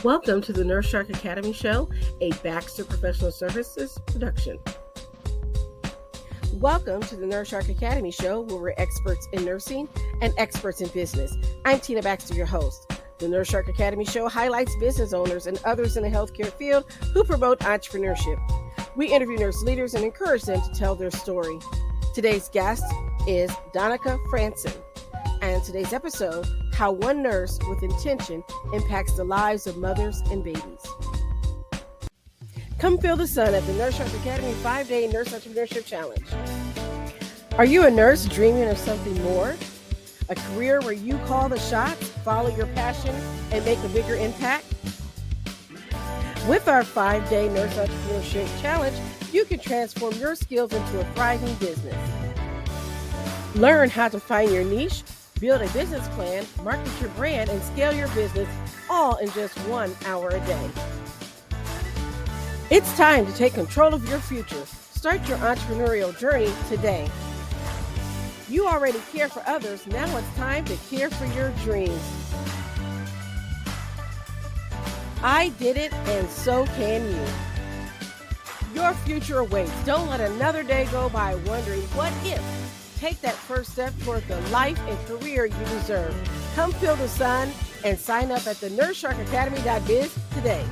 Welcome to the Nurse Shark Academy Show, a Baxter Professional Services production. Welcome to the Nurse Shark Academy Show, where we're experts in nursing and experts in business. I'm Tina Baxter, your host. The Nurse Shark Academy Show highlights business owners and others in the healthcare field who promote entrepreneurship. We interview nurse leaders and encourage them to tell their story. Today's guest is Danika Frandsen, and today's episode, how one nurse with intention impacts the lives of mothers and babies. Come feel the sun at the Nurse Shark Academy 5-Day Nurse Entrepreneurship Challenge. Are you a nurse dreaming of something more? A career where you call the shots, follow your passion, and make a bigger impact? With our 5-Day Nurse Entrepreneurship Challenge, you can transform your skills into a thriving business. Learn how to find your niche, build a business plan, market your brand, and scale your business all in just 1 hour a day. It's time to take control of your future. Start your entrepreneurial journey today. You already care for others. Now it's time to care for your dreams. I did it, and so can you. Your future awaits. Don't let another day go by wondering what if. Take that first step toward the life and career you deserve. Come feel the sun and sign up at the nursesharkacademy.biz today.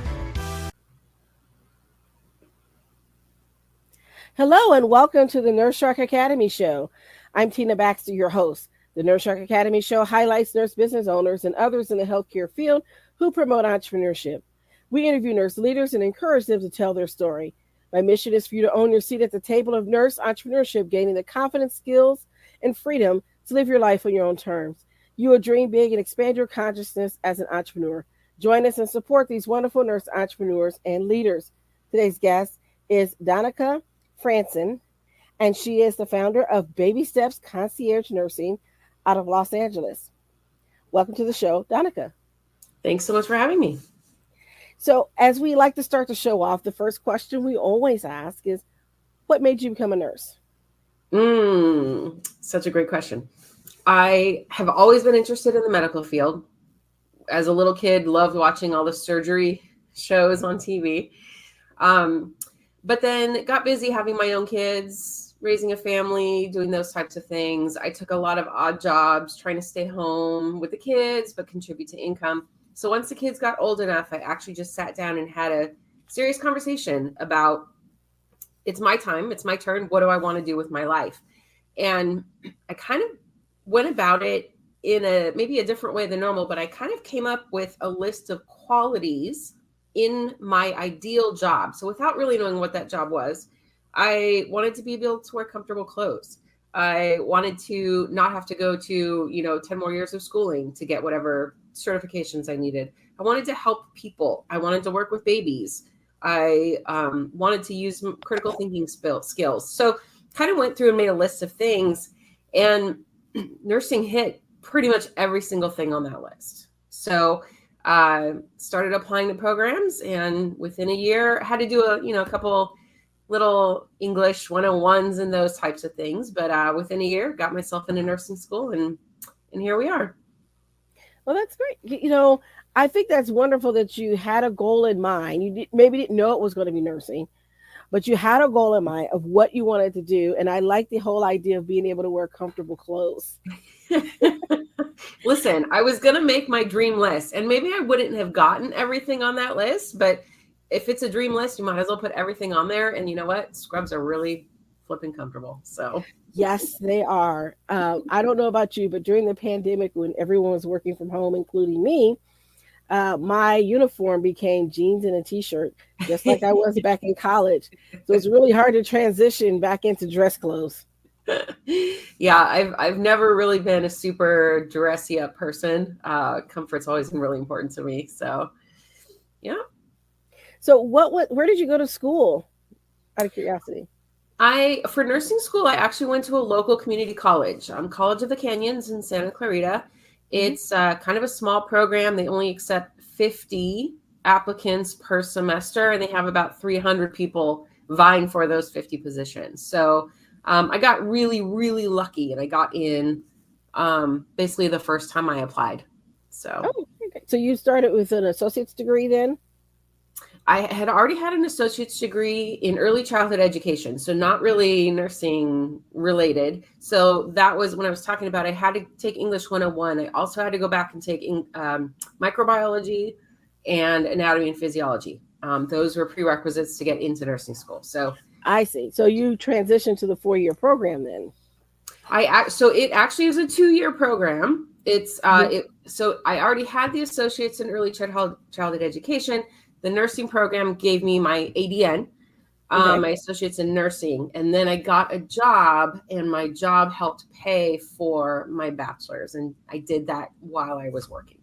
Hello and welcome to the Nurse Shark Academy Show. I'm Tina Baxter, your host. The Nurse Shark Academy Show highlights nurse business owners and others in the healthcare field who promote entrepreneurship. We interview nurse leaders and encourage them to tell their story. My mission is for you to own your seat at the table of nurse entrepreneurship, gaining the confidence, skills, and freedom to live your life on your own terms. You will dream big and expand your consciousness as an entrepreneur. Join us and support these wonderful nurse entrepreneurs and leaders. Today's guest is Danika Frandsen, and she is the founder of Baby Steps Concierge Nursing out of Los Angeles. Welcome to the show, Danika. Thanks so much for having me. So as we like to start the show off, the first question we always ask is, what made you become a nurse? Such a great question. I have always been interested in the medical field. As a little kid, loved watching all the surgery shows on TV. But then got busy having my own kids, raising a family, doing those types of things. I took a lot of odd jobs, trying to stay home with the kids, but contribute to income. So once the kids got old enough, I actually just sat down and had a serious conversation about, it's my time, it's my turn. What do I want to do with my life? And I kind of went about it in maybe a different way than normal, but I kind of came up with a list of qualities in my ideal job. So without really knowing what that job was, I wanted to be able to wear comfortable clothes. I wanted to not have to go to, 10 more years of schooling to get whatever certifications I needed. I wanted to help people. I wanted to work with babies. I wanted to use critical thinking skills. So kind of went through and made a list of things, and nursing hit pretty much every single thing on that list. So I started applying to programs, and within a year had to do a couple little English 101s and those types of things. But within a year, got myself into nursing school, and here we are. Well, that's great. I think that's wonderful that you had a goal in mind. You maybe didn't know it was going to be nursing, but you had a goal in mind of what you wanted to do. And I like the whole idea of being able to wear comfortable clothes. Listen, I was going to make my dream list, and maybe I wouldn't have gotten everything on that list, but if it's a dream list, you might as well put everything on there. And you know what? Scrubs are really flipping comfortable. So yes, they are. I don't know about you, but during the pandemic, when everyone was working from home, including me, my uniform became jeans and a t-shirt, just like I was back in college. So it's really hard to transition back into dress clothes. Yeah, I've never really been a super dressy up person. Comfort's always been really important to me. So, yeah. So where did you go to school? Out of curiosity. For nursing school, I actually went to a local community college, College of the Canyons in Santa Clarita. It's kind of a small program. They only accept 50 applicants per semester, and they have about 300 people vying for those 50 positions. So I got really, really lucky, and I got in basically the first time I applied. So, okay. So you started with an associate's degree then? I had already had an associate's degree in early childhood education, so not really nursing related. So that was when I was talking about I had to take English 101. I also had to go back and take microbiology and anatomy and physiology. Those were prerequisites to get into nursing school. So I see. So you transitioned to the 4-year program then? So it actually is a 2-year program. It's Mhm. so I already had the associates in early childhood education. The nursing program gave me my ADN, Okay. my associates in nursing, and then I got a job, and my job helped pay for my bachelor's, and I did that while I was working.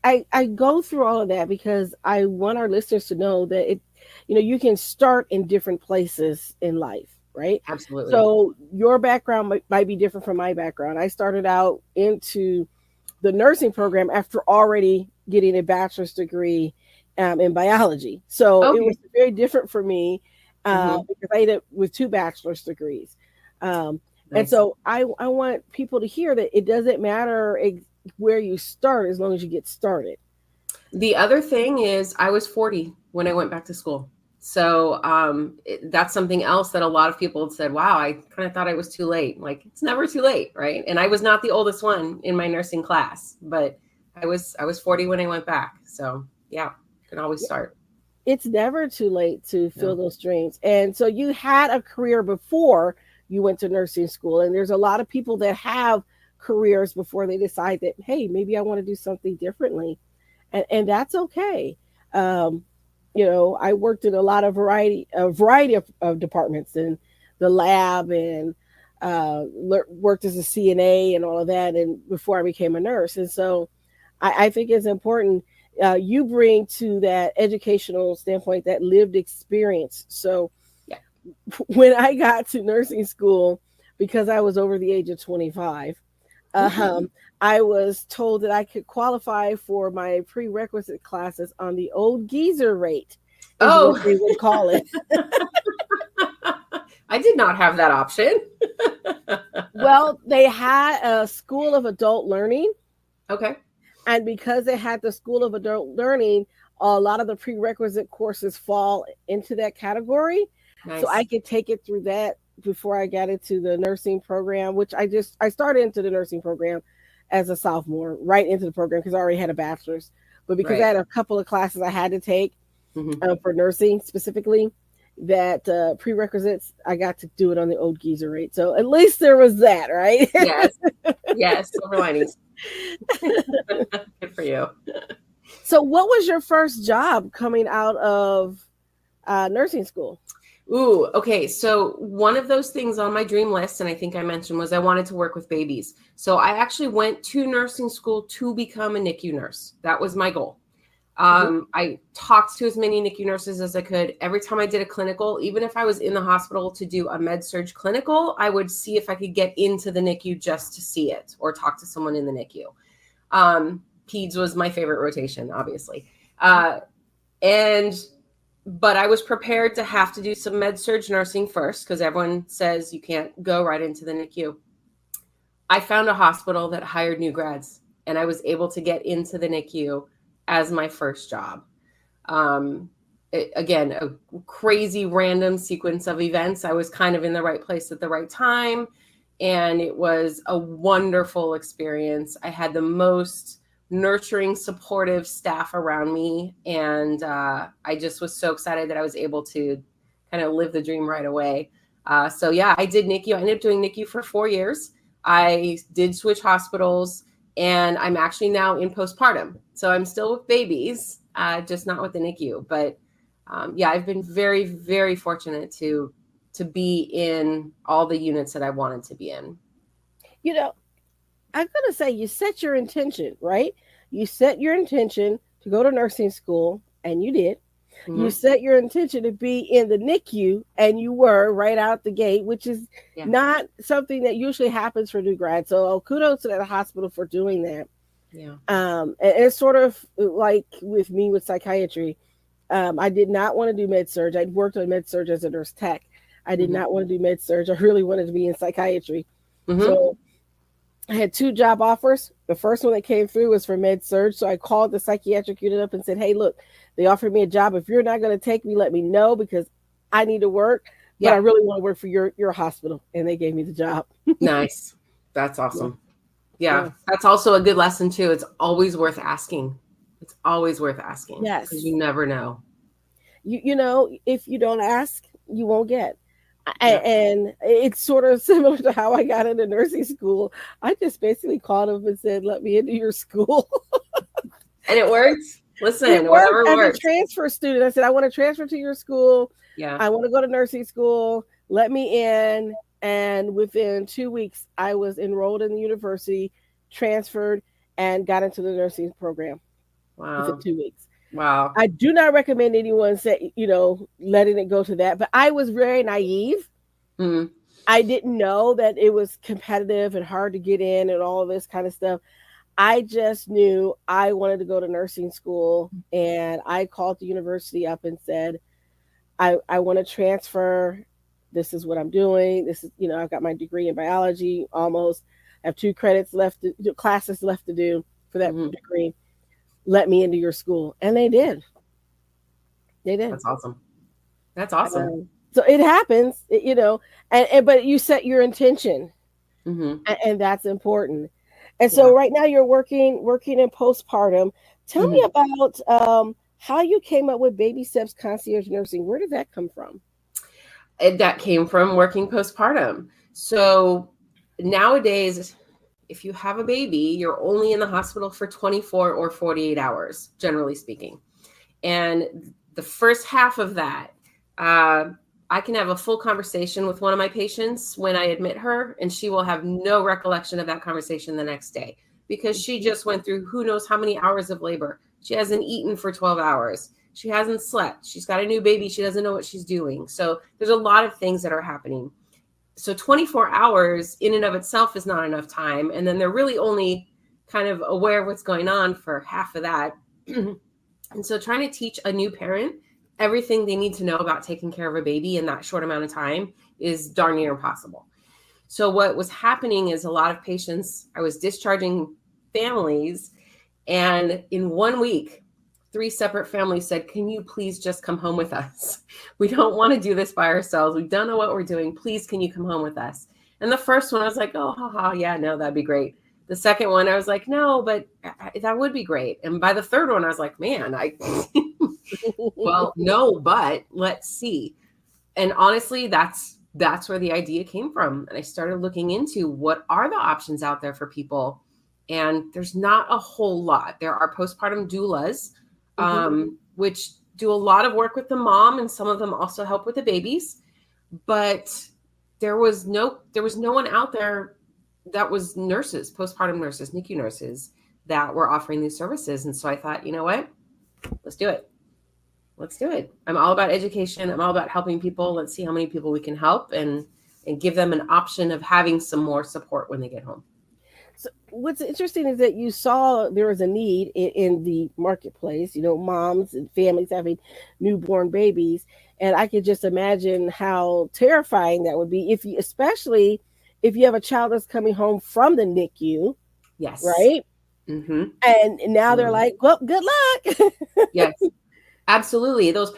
I go through all of that because I want our listeners to know that you can start in different places in life, right? Absolutely. So your background might be different from my background. I started out into the nursing program after already getting a bachelor's degree in biology. So it Okay. was very different for me Hmm. because I ended up with 2 bachelor's degrees. And Nice. so I want people to hear that it doesn't matter where you start as long as you get started. The other thing is I was 40 when I went back to school. So that's something else that a lot of people had said, wow, I kind of thought I was too late. Like it's never too late, right? And I was not the oldest one in my nursing class, but I was 40 when I went back. So yeah, you can always start. It's never too late to fill No. those dreams. And so you had a career before you went to nursing school. And there's a lot of people that have careers before they decide that, hey, maybe I want to do something differently. And that's okay. Um, I worked in a variety of departments in the lab and worked as a CNA and all of that. And before I became a nurse. And so I think it's important. You bring to that educational standpoint that lived experience. So Yeah. when I got to nursing school, because I was over the age of 25, Okay. um, I was told that I could qualify for my prerequisite classes on the old geezer rate, is what Oh, they would call it. I did not have that option. Well, they had a school of adult learning, Okay. and because they had the school of adult learning, a lot of the prerequisite courses fall into that category. So I Nice. could take it through that before I got into the nursing program, which I started into the nursing program as a sophomore, right into the program because I already had a bachelor's. But because I Right. had a couple of classes I had to take Hmm. for nursing specifically, that prerequisites, I got to do it on the old geezer rate. So at least there was that, right? Yes. Yes. Silver linings. Good for you. So what was your first job coming out of nursing school? Ooh, okay. So one of those things on my dream list, and I think I mentioned, was I wanted to work with babies. So I actually went to nursing school to become a NICU nurse. That was my goal. Mhm. I talked to as many NICU nurses as I could. Every time I did a clinical, even if I was in the hospital to do a med surg clinical, I would see if I could get into the NICU just to see it or talk to someone in the NICU. Peds was my favorite rotation, obviously. And but I was prepared to have to do some med surg nursing first because everyone says you can't go right into the NICU. I found a hospital that hired new grads, and I was able to get into the NICU as my first job. Again, a crazy random sequence of events. I was kind of in the right place at the right time, and it was a wonderful experience. I had the most nurturing, supportive staff around me, and I just was so excited that I was able to kind of live the dream right away. So yeah, I did NICU. I ended up doing NICU for 4 years. I did switch hospitals, and I'm actually now in postpartum. So I'm still with babies, just not with the NICU. But yeah, I've been very, very fortunate to be in all the units that I wanted to be in. You know, I'm going to say you set your intention, right? You set your intention to go to nursing school, and you did. You Hmm. set your intention to be in the NICU, and you were right out the gate, which is Yeah. not something that usually happens for new grads. So kudos to that hospital for doing that. Yeah. And it's sort of like with me with psychiatry. I did not want to do med surg. I'd worked on med surg as a nurse tech. I did Hmm. not want to do med surg. I really wanted to be in psychiatry. Hmm. So I had 2 job offers. The first one that came through was for med surg. So I called the psychiatric unit up and said, hey, look, they offered me a job. If you're not going to take me, let me know because I need to work, but I really want to work for your hospital. And they gave me the job. Nice. That's awesome. Yeah. That's also a good lesson too. It's always worth asking. It's always worth asking. Yes. Because you never know. You know, if you don't ask, you won't get. And it's sort of similar to how I got into nursing school. I just basically called them and said, let me into your school. And it worked. Listen, it whatever worked. works. As a transfer student, I said, I want to transfer to your school. Yeah. I want to go to nursing school. Let me in. And within 2 weeks, I was enrolled in the university, transferred, and got into the nursing program. Wow. Within 2 weeks. Wow. I do not recommend anyone say, letting it go to that, but I was very naive. Mm. I didn't know that it was competitive and hard to get in and all of this kind of stuff. I just knew I wanted to go to nursing school, and I called the university up and said, I want to transfer. This is what I'm doing. This is, I've got my degree in biology almost. I have 2 credits left, classes left to do for that degree. Let me into your school. And they did. That's awesome. That's awesome. So it happens, but you set your intention, and that's important. And so right now you're working in postpartum. Tell me about how you came up with Baby Steps Concierge Nursing. Where did that come from? That came from working postpartum. So nowadays, if you have a baby, you're only in the hospital for 24 or 48 hours, generally speaking. And the first half of that, I can have a full conversation with one of my patients when I admit her, and she will have no recollection of that conversation the next day because she just went through who knows how many hours of labor. She hasn't eaten for 12 hours. She hasn't slept. She's got a new baby. She doesn't know what she's doing. So there's a lot of things that are happening. So 24 hours in and of itself is not enough time. And then they're really only kind of aware of what's going on for half of that. And so trying to teach a new parent everything they need to know about taking care of a baby in that short amount of time is darn near impossible. So what was happening is a lot of patients, I was discharging families, and in 1 week, 3 separate families said, can you please just come home with us? We don't want to do this by ourselves. We don't know what we're doing. Please, can you come home with us? And the first one, I was like, oh, yeah, no, that'd be great. The second one, I was like, no, but that would be great. And by the third one, I was like, man, well, no, but let's see. And honestly, that's where the idea came from. And I started looking into what are the options out there for people. And there's not a whole lot. There are postpartum doulas, which do a lot of work with the mom, and some of them also help with the babies. But there was no one out there that was nurses, postpartum nurses, NICU nurses that were offering these services. And so I thought, you know what? Let's do it. I'm all about education. I'm all about helping people. Let's see how many people we can help and give them an option of having some more support when they get home. So what's interesting is that you saw there was a need in the marketplace, moms and families having newborn babies. And I could just imagine how terrifying that would be especially if you have a child that's coming home from the NICU. Yes. Right. And now they're like, well, good luck. Yes, absolutely. Those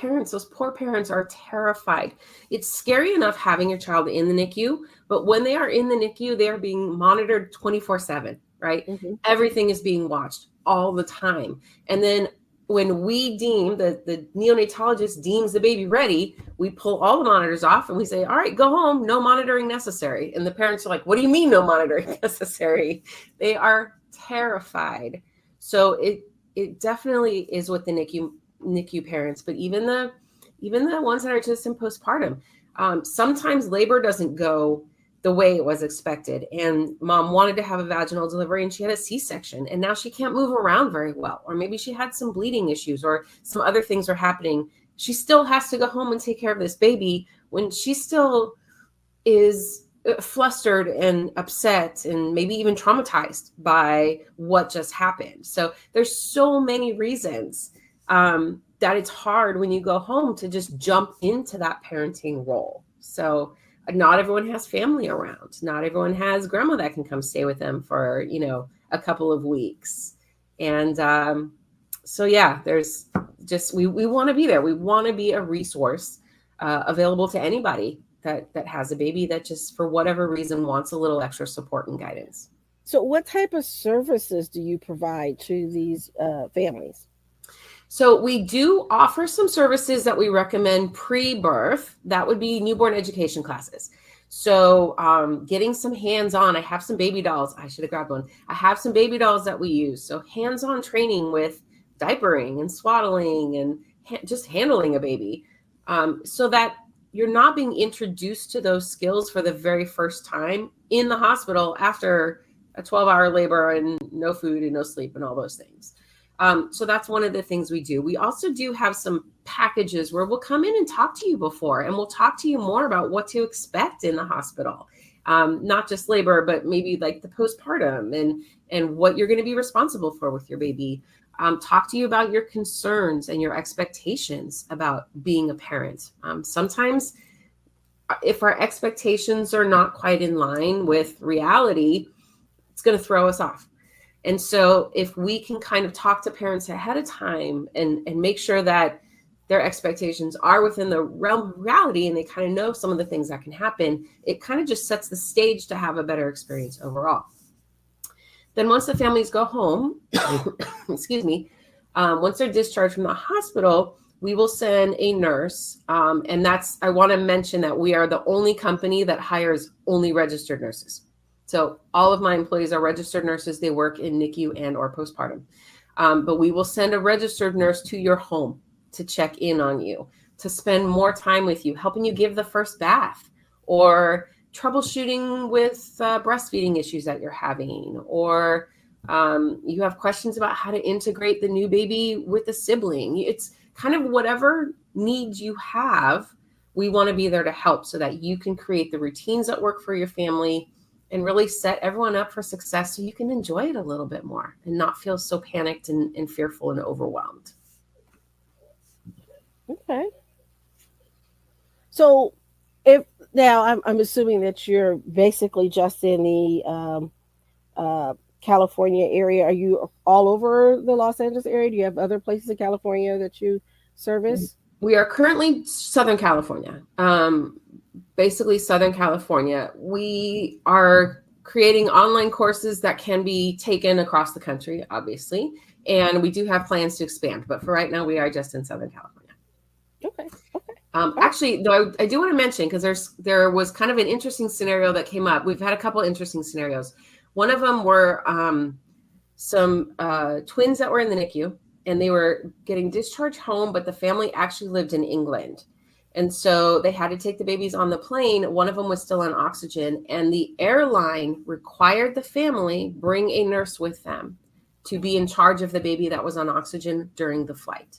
poor parents are terrified. It's scary enough having your child in the NICU, but when they are in the NICU, they are being monitored 24/7, right? Everything is being watched all the time. And then when we deem the neonatologist deems the baby ready, we pull all the monitors off and we say, all right, go home. No monitoring necessary. And the parents are like, what do you mean no monitoring necessary? They are terrified. So it definitely is with the NICU parents, but even the ones that are just in postpartum, sometimes labor doesn't go the way it was expected. And mom wanted to have a vaginal delivery and she had a C-section and now she can't move around very well. Or maybe she had some bleeding issues or some other things are happening. She still has to go home and take care of this baby when she still is flustered and upset and maybe even traumatized by what just happened. So there's so many reasons that it's hard when you go home to just jump into that parenting role. So not everyone has family around. Not everyone has grandma that can come stay with them for, a couple of weeks. And so, yeah, there's just, we want to be there. We want to be a resource available to anybody that has a baby that just, for whatever reason, wants a little extra support and guidance. So, what type of services do you provide to these families? So we do offer some services that we recommend pre-birth. That would be newborn education classes. So getting some hands-on, I have some baby dolls. I should have grabbed one. I have some baby dolls that we use. So hands-on training with diapering and swaddling and just handling a baby, so that you're not being introduced to those skills for the very first time in the hospital after a 12-hour labor and no food and no sleep and all those things. So that's one of the things we do. We also do have some packages where we'll come in and talk to you before, and we'll talk to you more about what to expect in the hospital. Not just labor, but maybe like the postpartum and what you're going to be responsible for with your baby. Talk to you about your concerns and your expectations about being a parent. Sometimes if our expectations are not quite in line with reality, it's going to throw us off. And so if we can kind of talk to parents ahead of time and make sure that their expectations are within the realm of reality and they kind of know some of the things that can happen, it kind of just sets the stage to have a better experience overall. Then once the families go home, excuse me, once they're discharged from the hospital, we will send a nurse. And I want to mention that we are the only company that hires only registered nurses. So all of my employees are registered nurses. They work in NICU and or postpartum. But we will send a registered nurse to your home to check in on you, to spend more time with you, helping you give the first bath, or troubleshooting with breastfeeding issues that you're having, or you have questions about how to integrate the new baby with the sibling. It's kind of whatever needs you have, we want to be there to help so that you can create the routines that work for your family and really set everyone up for success so you can enjoy it a little bit more and not feel so panicked and fearful and overwhelmed. Okay. So if now I'm assuming that you're basically just in the California area. Are you all over the Los Angeles area? Do you have other places in California that you service? We are currently Southern California. Basically Southern California. We are creating online courses that can be taken across the country, obviously. And we do have plans to expand, but for right now, we are just in Southern California. Okay. Actually, though, I do want to mention, because there was kind of an interesting scenario that came up. We've had a couple interesting scenarios. One of them were some twins that were in the NICU, and they were getting discharged home, but the family actually lived in England. And so they had to take the babies on the plane. One of them was still on oxygen, and the airline required the family bring a nurse with them to be in charge of the baby that was on oxygen during the flight.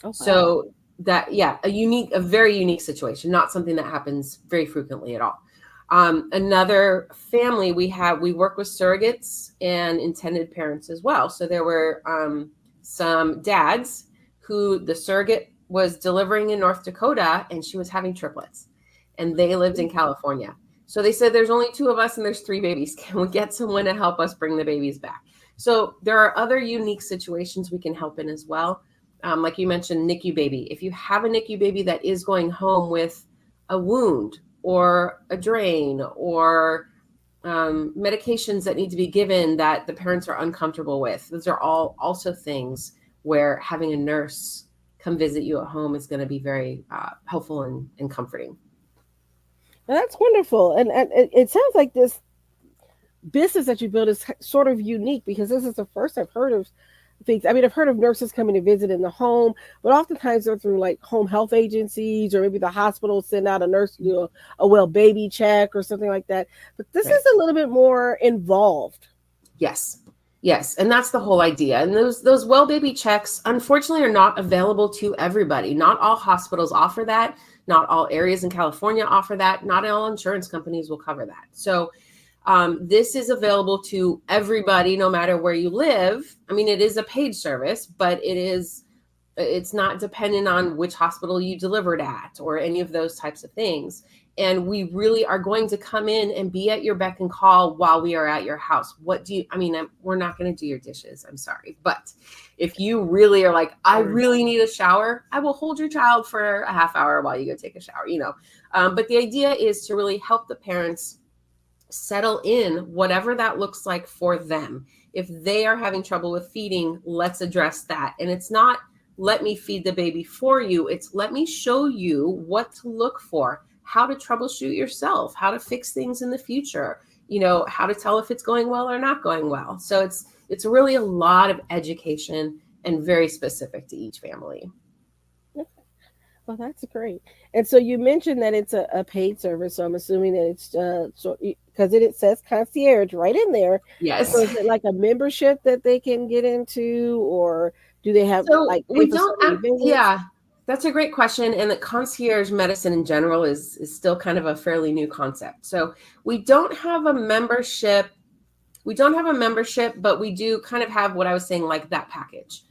Oh, wow. So that, yeah, a very unique situation, not something that happens very frequently at all. Another family we work with surrogates and intended parents as well. So there were some dads who the surrogate was delivering in North Dakota, and she was having triplets, and they lived in California. So they said, there's only 2 of us and there's 3 babies. Can we get someone to help us bring the babies back? So there are other unique situations we can help in as well. Like you mentioned, NICU baby. If you have a NICU baby that is going home with a wound or a drain or medications that need to be given that the parents are uncomfortable with, those are all also things where having a nurse come visit you at home is going to be very helpful and comforting. Well, that's wonderful. And it sounds like this business that you built is sort of unique, because this is the first I've heard of things. I mean, I've heard of nurses coming to visit in the home, but oftentimes they're through like home health agencies, or maybe the hospital send out a nurse to do a well baby check or something like that. But this is a little bit more involved. Yes. And that's the whole idea. And those well baby checks, unfortunately, are not available to everybody. Not all hospitals offer that. Not all areas in California offer that. Not all insurance companies will cover that. So this is available to everybody, no matter where you live. I mean, it is a paid service, but it's not dependent on which hospital you delivered at or any of those types of things. And we really are going to come in and be at your beck and call while we are at your house. We're not going to do your dishes. I'm sorry. But if you really are like, I really need a shower, I will hold your child for a half hour while you go take a shower, But the idea is to really help the parents settle in whatever that looks like for them. If they are having trouble with feeding, let's address that. And it's not, let me feed the baby for you. It's let me show you what to look for, how to troubleshoot yourself, how to fix things in the future, how to tell if it's going well or not going well. So it's really a lot of education and very specific to each family. Well, that's great. And so you mentioned that it's a paid service, so I'm assuming that it's because it says concierge right in there. Yes. So is it like a membership that they can get into, or do they have we don't? Yeah, that's a great question. And the concierge medicine in general is still kind of a fairly new concept. So we don't have a membership. But we do kind of have what I was saying, like that package.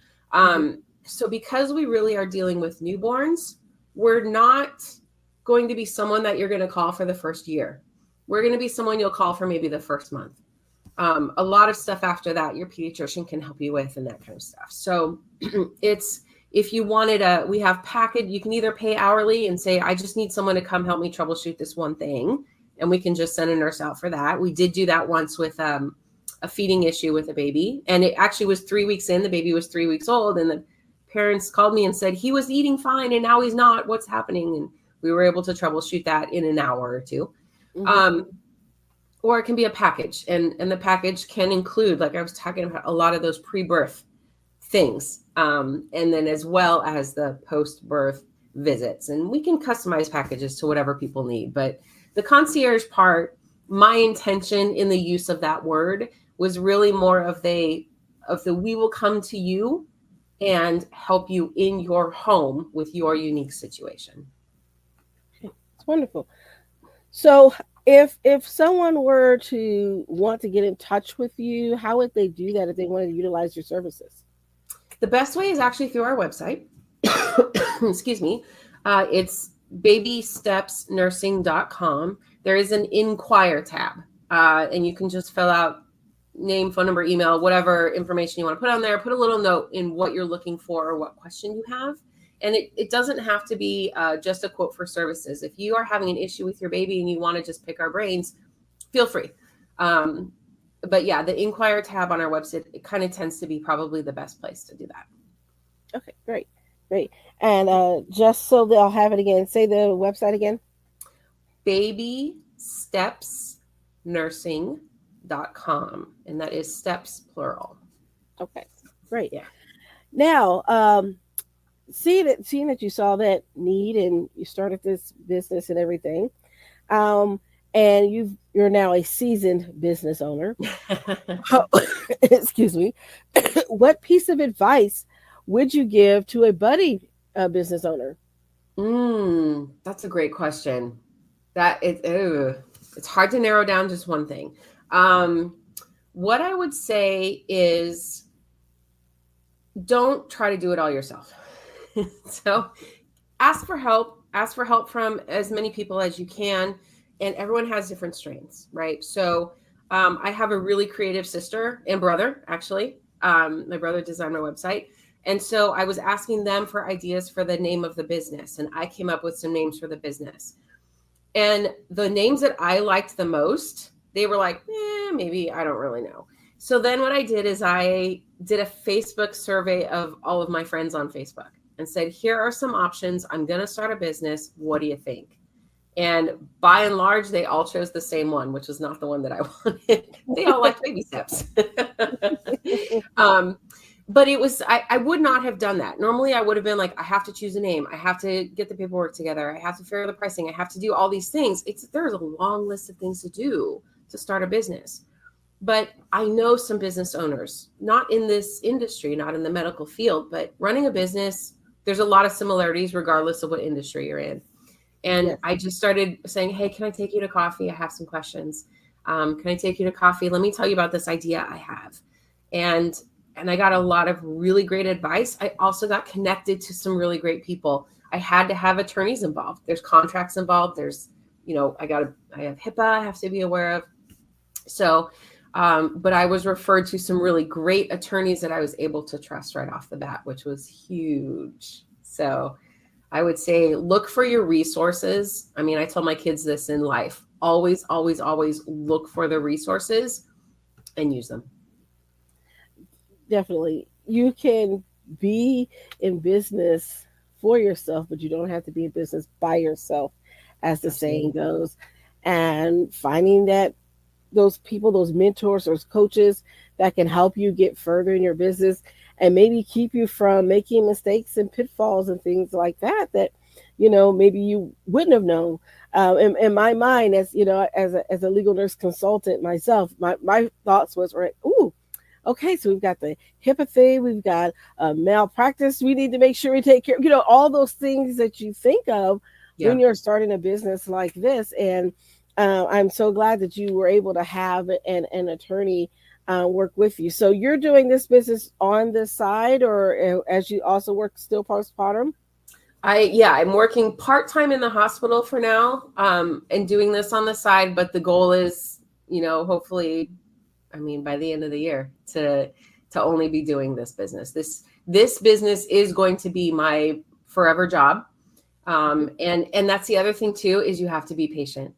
So because we really are dealing with newborns, we're not going to be someone that you're going to call for the first year. We're going to be someone you'll call for maybe the first month. A lot of stuff after that, your pediatrician can help you with and that kind of stuff. So if you wanted we have package, you can either pay hourly and say, I just need someone to come help me troubleshoot this one thing. And we can just send a nurse out for that. We did do that once with a feeding issue with a baby. And it actually was 3 weeks in, the baby was 3 weeks old. And the parents called me and said, he was eating fine and now he's not, what's happening? And we were able to troubleshoot that in an hour or two. Or it can be a package, and the package can include, like I was talking about, a lot of those pre-birth things. And then as well as the post-birth visits, and we can customize packages to whatever people need. But the concierge part, my intention in the use of that word was really more of the we will come to you and help you in your home with your unique situation. It's wonderful. So if someone were to want to get in touch with you, how would they do that if they wanted to utilize your services? The best way is actually through our website. Excuse me. It's babystepsnursing.com. There is an inquire tab, and you can just fill out name, phone number, email, whatever information you want to put on there. Put a little note in what you're looking for or what question you have. And it doesn't have to be just a quote for services. If you are having an issue with your baby and you want to just pick our brains, feel free. But yeah, the inquire tab on our website, it kind of tends to be probably the best place to do that. Okay, great. And just so they'll have it again, say the website again. babystepsnursing.com. And that is steps plural. Okay, great. Yeah. Now, seeing that you saw that need and you started this business and everything, and you're now a seasoned business owner. Excuse me. What piece of advice would you give to a budding business owner? That's a great question. It's hard to narrow down just one thing. What I would say is, don't try to do it all yourself. So ask for help from as many people as you can. And everyone has different strengths, right? So I have a really creative sister and brother, actually. My brother designed my website. And so I was asking them for ideas for the name of the business. And I came up with some names for the business. And the names that I liked the most, they were like, maybe, I don't really know. So then what I did is I did a Facebook survey of all of my friends on Facebook and said, here are some options. I'm going to start a business. What do you think? And by and large, they all chose the same one, which was not the one that I wanted. They all liked baby steps. But it was, I would not have done that. Normally I would have been like, I have to choose a name. I have to get the paperwork together. I have to figure out the pricing. I have to do all these things. There's a long list of things to do to start a business. But I know some business owners, not in this industry, not in the medical field, but running a business, there's a lot of similarities regardless of what industry you're in. And yes. I just started saying, hey, can I take you to coffee? I have some questions. Can I take you to coffee? Let me tell you about this idea I have. And I got a lot of really great advice. I also got connected to some really great people. I had to have attorneys involved. There's contracts involved. There's I have HIPAA I have to be aware of. So, but I was referred to some really great attorneys that I was able to trust right off the bat, which was huge. So I would say look for your resources. I mean, I tell my kids this in life, always, always, always look for the resources and use them. Definitely. You can be in business for yourself, but you don't have to be in business by yourself, as the saying Absolutely. goes. And finding that those people, those mentors, those coaches that can help you get further in your business and maybe keep you from making mistakes and pitfalls and things like that, that, maybe you wouldn't have known. In my mind, as as a legal nurse consultant myself, my thoughts was, right, ooh, okay, so we've got the HIPAA thing, we've got malpractice. We need to make sure we take care, all those things that you think of when Yeah. you're starting a business like this. And I'm so glad that you were able to have an attorney work with you. So you're doing this business on the side, or as you also work still postpartum? I'm working part-time in the hospital for now, and doing this on the side, but the goal is, hopefully, I mean, by the end of the year to only be doing this business. This business is going to be my forever job. And that's the other thing too, is you have to be patient.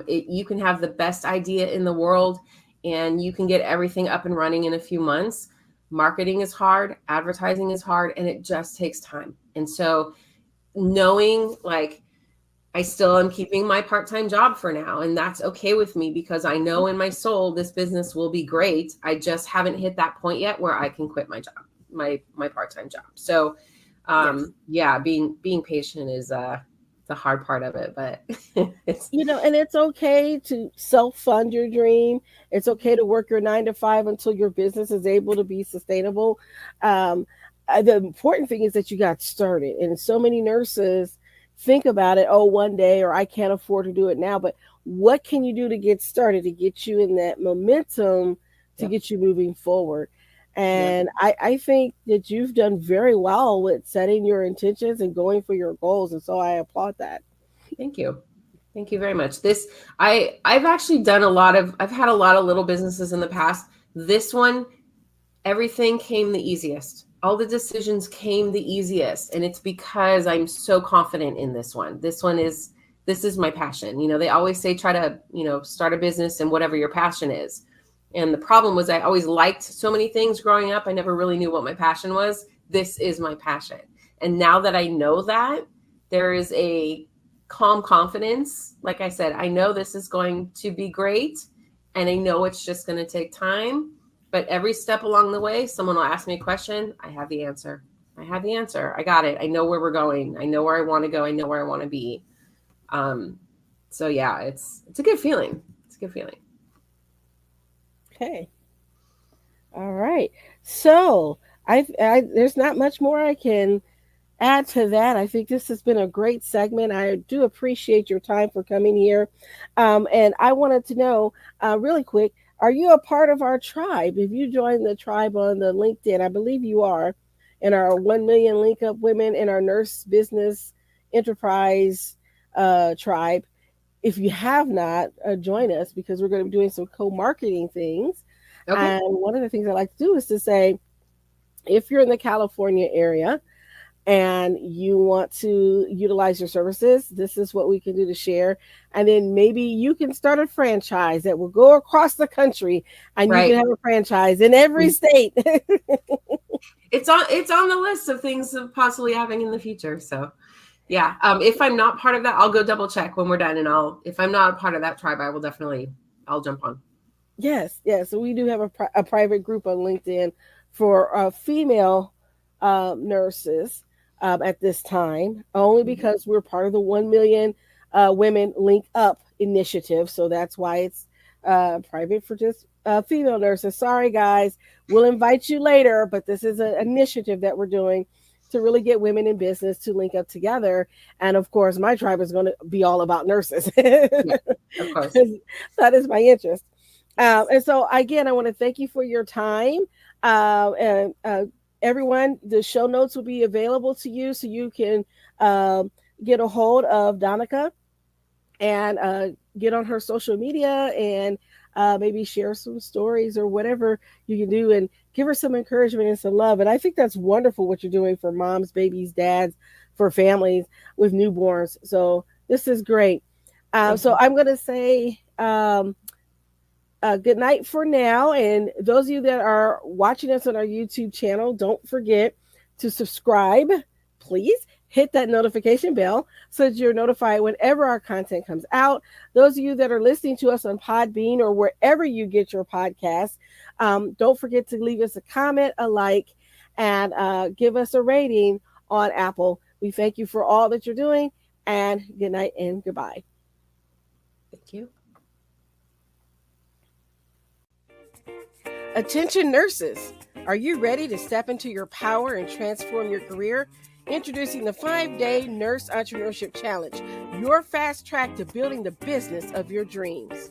You can have the best idea in the world and you can get everything up and running in a few months. Marketing is hard, advertising is hard, and it just takes time. And so knowing, like, I still am keeping my part-time job for now, and that's okay with me because I know in my soul this business will be great. I just haven't hit that point yet where I can quit my job, my part-time job. So Yes. yeah, being patient is the hard part of it, but it's And it's okay to self-fund your dream. It's okay to work your 9 to 5 until your business is able to be sustainable. um, the important thing is that you got started, and so many nurses think about it, oh, one day, or I can't afford to do it now. But what can you do to get started, to get you in that momentum, to yep, get you moving forward? yep. And I think that you've done very well with setting your intentions and going for your goals, and so I applaud that. Thank you. Thank you very much. I've actually I've had a lot of little businesses in the past. This one, everything came the easiest. All the decisions came the easiest. And it's because I'm so confident in this one. This is my passion. They always say try to, start a business and whatever your passion is. And the problem was I always liked so many things growing up. I never really knew what my passion was. This is my passion. And now that I know that, there is a calm confidence. Like I said, I know this is going to be great. And I know it's just going to take time. But every step along the way, someone will ask me a question. I have the answer. I have the answer. I got it. I know where we're going. I know where I want to go. I know where I want to be. Um, so yeah, it's a good feeling. It's a good feeling. Okay. All right. So there's not much more I can add to that. I think this has been a great segment. I do appreciate your time for coming here. And I wanted to know really quick, are you a part of our tribe? If you join the tribe on the LinkedIn, I believe you are, in our 1 million link up women in our nurse business enterprise tribe. If you have not, join us, because we're going to be doing some co-marketing things. Okay. And one of the things I like to do is to say, if you're in the California area and you want to utilize your services, this is what we can do to share. And then maybe you can start a franchise that will go across the country, and you can Right. have a franchise in every state. It's on the list of things of possibly having in the future. So yeah. If I'm not part of that, I'll go double check when we're done. And if I'm not a part of that tribe, I'll jump on. Yes, yes. So we do have a private group on LinkedIn for female nurses at this time, only Mhm. because we're part of the 1 million women link up initiative. So that's why it's private for just female nurses. Sorry, guys. We'll invite you later, but this is an initiative that we're doing to really get women in business to link up together. And of course, my tribe is going to be all about nurses. Yeah, of course. That is my interest. And so, again, I want to thank you for your time. And everyone, the show notes will be available to you, so you can get a hold of Danika and get on her social media and maybe share some stories or whatever you can do and give her some encouragement and some love. And I think that's wonderful what you're doing for moms, babies, dads, for families with newborns. So this is great. So I'm going to say good night for now. And those of you that are watching us on our YouTube channel, don't forget to subscribe, please. Hit that notification bell so that you're notified whenever our content comes out. Those of you that are listening to us on Podbean or wherever you get your podcasts, don't forget to leave us a comment, a like, and give us a rating on Apple. We thank you for all that you're doing, and good night and goodbye. Thank you. Attention nurses, are you ready to step into your power and transform your career? Introducing the 5-day Nurse Entrepreneurship Challenge, your fast track to building the business of your dreams.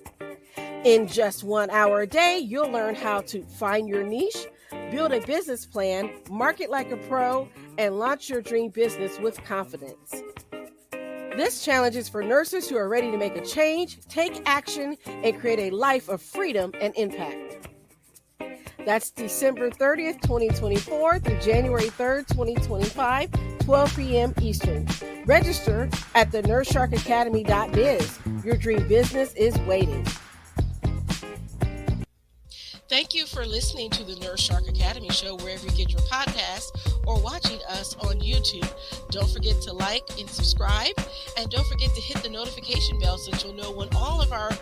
In just 1 hour a day, you'll learn how to find your niche, build a business plan, market like a pro, and launch your dream business with confidence. This challenge is for nurses who are ready to make a change, take action, and create a life of freedom and impact. That's December 30th, 2024 through January 3rd, 2025, 12 p.m. Eastern. Register at the NurseSharkAcademy.biz. Your dream business is waiting. Thank you for listening to the Nurse Shark Academy show wherever you get your podcasts or watching us on YouTube. Don't forget to like and subscribe, and don't forget to hit the notification bell so that you'll know when all of our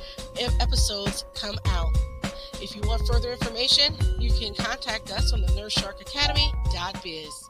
episodes come out. If you want further information, you can contact us on the NurseSharkAcademy.biz.